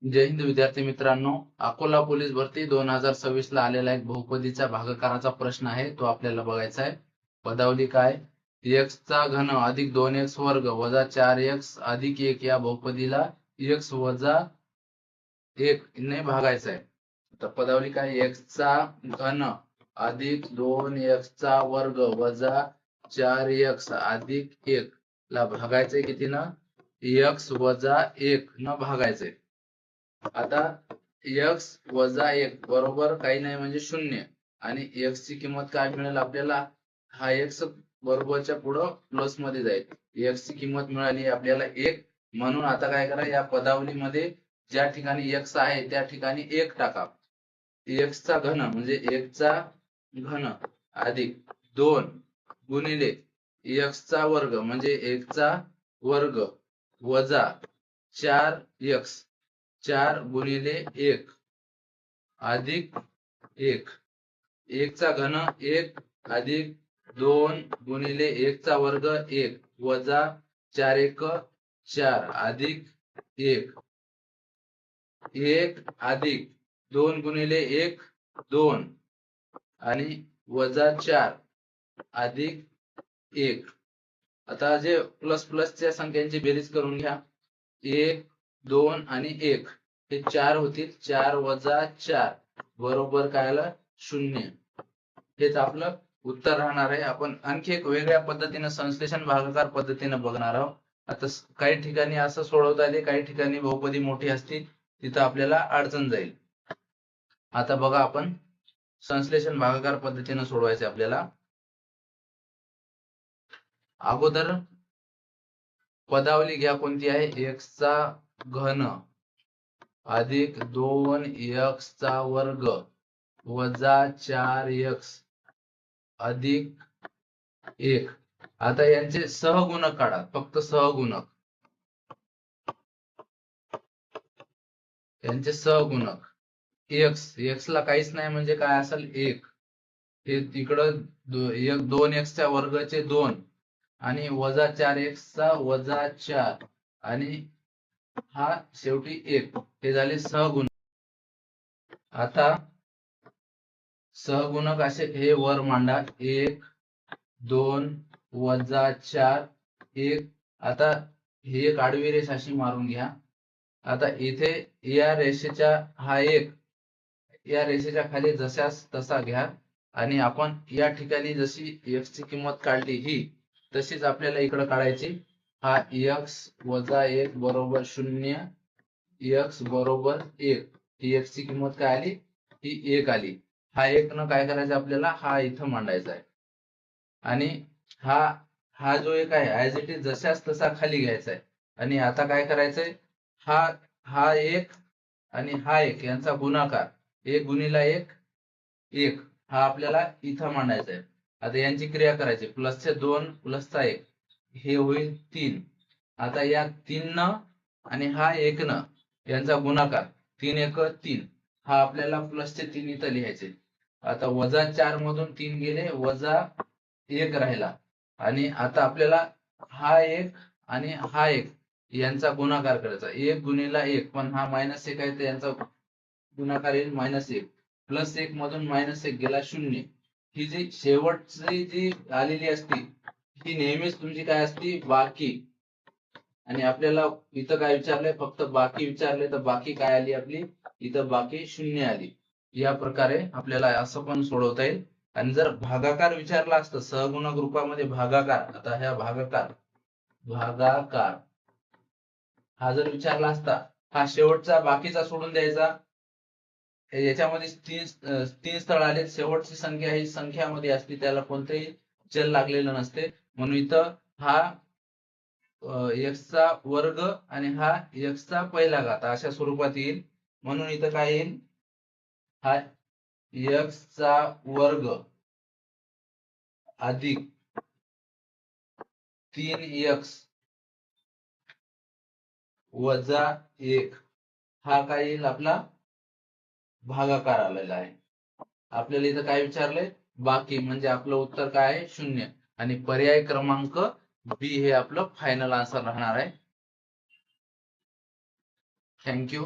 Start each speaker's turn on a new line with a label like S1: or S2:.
S1: जय हिंद विद्यार्थी मित्रांनो, अकोला पोलीस भरती 2026 ला आलेला एक बहुपदीचा भागाकाराचा प्रश्न आहे, तो आपल्याला बघायचा आहे। पदावली काय? x चा घन अधिक 2x वर्ग वजा 4x अधिक 1 या बहुपदीला x वजा 1 ने भागायचा आहे। तर पदावली काय? x चा घन अधिक 2x चा वर्ग वजा 4x अधिक 1 ला भागायचंय कितीनं? x वजा 1 न भागायचंय। आता x वजा 1 बरोबर काही नाही म्हणजे 0 आणि x ची किंमत काय मिळेल आपल्याला? हा x बरोबरच्या पुढे प्लस मध्ये जाईल। x ची किंमत मिळाली आपल्याला 1, म्हणून आता काय करा, या पदावलीमध्ये ज्या ठिकाणी x आहे त्या ठिकाणी 1 टाका। x चा घन म्हणजे 1 चा घन अधिक 2 गुणिले x चा वर्ग म्हणजे 1 चा वर्ग वजा 4x 4 गुणिले 1 अधिक 1 1 चा घन 1 अधिक 2 गुणिले 1 चा वर्ग 1 वजा 4 1 4 अधिक 1 1 अधिक 2 गुणिले 1 2 आणि वजा 4 अधिक 1। आता जे प्लस प्लसच्या संख्यांची बेरीज करून घ्या। 1 2 आणि 1 हे 4 होतील। 4 वजा 4 बरोबर काय आलं? 0। हेच आपलं उत्तर राहणार आहे। आपण आणखी एक वेगळ्या पद्धतीने संश्लेषण भागाकार पद्धतीने बघणार आहोत। आता काही ठिकाणी असं सोडवता येते, काही ठिकाणी बहुपदी मोठी असते, तिथं आपल्याला अडचण जाईल। आता बघा, आपण संश्लेषण भागाकार पद्धतीने सोडवायचे आपल्याला। अगोदर पदावली घ्या, कोणती आहे? x चा घन अधिक 2x चा वर्ग वजा 4x अधिक 1। आता यांचे सहगुणक काढा, फक्त सहगुणक, यांचे सहगुणक। x ला काहीच नाही म्हणजे काय असेल? 1। हे तिकडं 2x च्या वर्गाचे 2 आणि वजा 4x चा वजा 4 आणि हा शेवटी 1, हे झाले सहगुणक। आता सहगुणक असे हे वर मांडा, 1 2 वजा 4 1। आता ही एक आडवी रेष अशी मारून घ्या। आता इथे या रेषेच्या हा 1 या रेषेच्या खाली जशास तसा घ्या आणि आपण या ठिकाणी जशी x ची किंमत काढली ही तशीच आपल्याला इकडे काढायची। हा x वजा 1 बरोबर 0, x बरोबर 1। ही x ची किंमत काय आली? ही 1 आली। हा 1 न काय करायचं आपल्याला? हा इथं मांडायचा आहे आणि हा जो 1 आहे ऍज इट इज जशास तसा खाली घ्यायचा आहे। आणि आता काय करायचंय? हा 1 आणि हा 1 यांचा गुणाकार 1 गुणिला 1 1 हा आपल्याला इथं मांडायचा आहे। आता यांची क्रिया करायची, प्लसचे 2 प्लसचा 1 हे होईल 3। आता या 3 न आणि हा 1 न यांचा गुणाकार 3 1 3 हा आपल्याला प्लसचे 3 इथं लिहायचे। आता वजा 4 मधून 3 गेले, वजा 1 राहिला आणि आता आपल्याला हा 1 आणि हा 1 यांचा गुणाकार करायचा। 1 गुणिला 1, पण हा -1 आहे तर यांचा गुणाकार येईल -1, प्लस 1 मधून -1 गेला 0। ही जी शेवटची जी आलेली असती ही नेहमीच तुमची काय असती? बाकी। आणि आपल्याला इथं काय विचारलंय? फक्त बाकी विचारले, तर बाकी काय आली आपली? इथं बाकी 0 आली। या प्रकारे आपल्याला असं पण सोडवता येईल। आणि जर भागाकार विचारला असतं सहगुणक रूपामध्ये भागाकार, आता ह्या भागाकार हा जर विचारला असता, हा शेवटचा बाकीचा सोडून द्यायचा। याच्यामध्ये 3 स्थळ आले, शेवटची संख्या ही संख्यामध्ये असते, त्याला कोणतेही चल लागलेलं नसते, म्हणून इथं हा x चा वर्ग आणि हा x चा पहिला घात अशा स्वरूपात येईल। म्हणून इथं काय येईल? हा x चा वर्ग अधिक 3x वजा 1 हा काय येईल? आपला भागाकार आलेला आहे। आपल्याला इथं काय विचारलंय? बाकी, म्हणजे आपलं उत्तर काय आहे? 0। आणि पर्याय क्रमांक बी हे आपलं फायनल आन्सर राहणार आहे। थँक्यू।